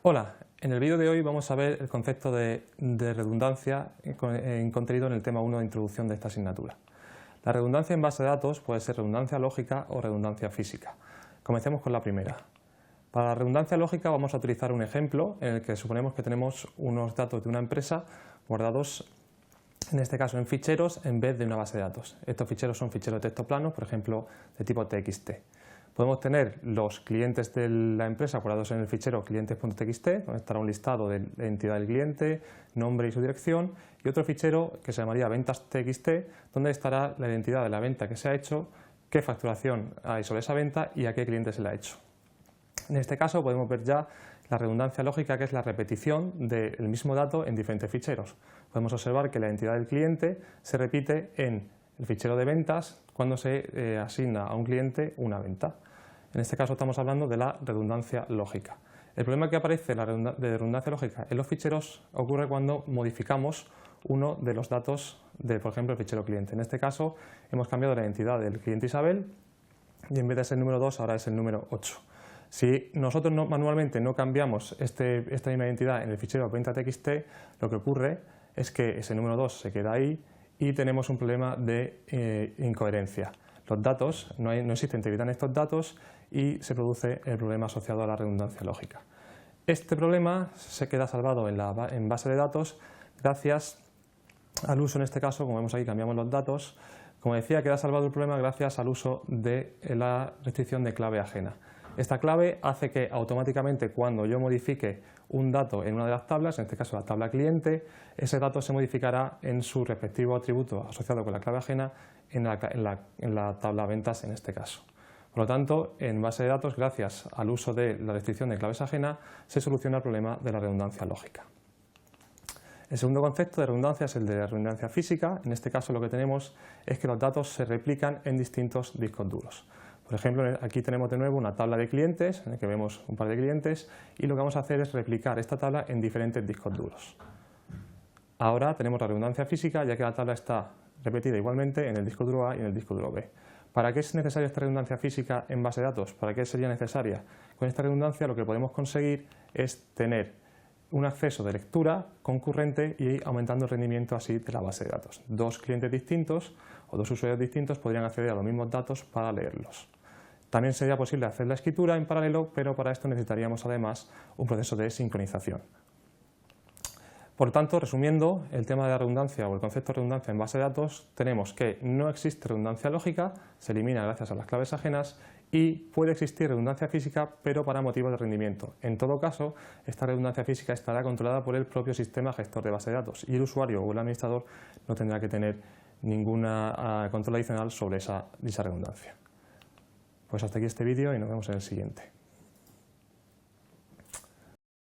Hola, en el vídeo de hoy vamos a ver el concepto de redundancia contenido en el tema 1 de introducción de esta asignatura. La redundancia en base de datos puede ser redundancia lógica o redundancia física. Comencemos con la primera. Para la redundancia lógica vamos a utilizar un ejemplo en el que suponemos que tenemos unos datos de una empresa guardados, en este caso en ficheros en vez de una base de datos. Estos ficheros son ficheros de texto plano, por ejemplo, de tipo TXT. Podemos tener los clientes de la empresa guardados en el fichero clientes.txt, donde estará un listado de la entidad del cliente, nombre y su dirección, y otro fichero que se llamaría ventas.txt, donde estará la identidad de la venta que se ha hecho, qué facturación hay sobre esa venta y a qué cliente se la ha hecho. En este caso podemos ver ya la redundancia lógica, que es la repetición del mismo dato en diferentes ficheros. Podemos observar que la identidad del cliente se repite en el fichero de ventas cuando se asigna a un cliente una venta. En este caso estamos hablando de la redundancia lógica. El problema que aparece de redundancia lógica en los ficheros ocurre cuando modificamos uno de los datos de, por ejemplo, el fichero cliente. En este caso hemos cambiado la identidad del cliente Isabel y en vez de ser el número 2 ahora es el número 8. Si nosotros manualmente no cambiamos esta misma identidad en el fichero venta.txt, lo que ocurre es que ese número 2 se queda ahí y tenemos un problema de incoherencia. Los datos, no existe integridad en estos datos y se produce el problema asociado a la redundancia lógica. Este problema se queda salvado en base de datos gracias al uso, en este caso, como vemos aquí, cambiamos los datos. Como decía, queda salvado el problema gracias al uso de la restricción de clave ajena. Esta clave hace que automáticamente cuando yo modifique un dato en una de las tablas, en este caso la tabla cliente, ese dato se modificará en su respectivo atributo asociado con la clave ajena en la tabla ventas en este caso. Por lo tanto, en base de datos, gracias al uso de la restricción de claves ajenas, se soluciona el problema de la redundancia lógica. El segundo concepto de redundancia es el de la redundancia física. En este caso lo que tenemos es que los datos se replican en distintos discos duros. Por ejemplo, aquí tenemos de nuevo una tabla de clientes, en la que vemos un par de clientes, y lo que vamos a hacer es replicar esta tabla en diferentes discos duros. Ahora tenemos la redundancia física, ya que la tabla está repetida igualmente en el disco duro A y en el disco duro B. ¿Para qué es necesaria esta redundancia física en base de datos? ¿Para qué sería necesaria? Con esta redundancia lo que podemos conseguir es tener un acceso de lectura concurrente y aumentando el rendimiento así de la base de datos. Dos clientes distintos o dos usuarios distintos podrían acceder a los mismos datos para leerlos. También sería posible hacer la escritura en paralelo, pero para esto necesitaríamos además un proceso de sincronización. Por tanto, resumiendo el tema de la redundancia o el concepto de redundancia en base de datos, tenemos que no existe redundancia lógica, se elimina gracias a las claves ajenas, y puede existir redundancia física, pero para motivos de rendimiento. En todo caso, esta redundancia física estará controlada por el propio sistema gestor de base de datos y el usuario o el administrador no tendrá que tener ningún control adicional sobre dicha redundancia. Pues hasta aquí este vídeo y nos vemos en el siguiente.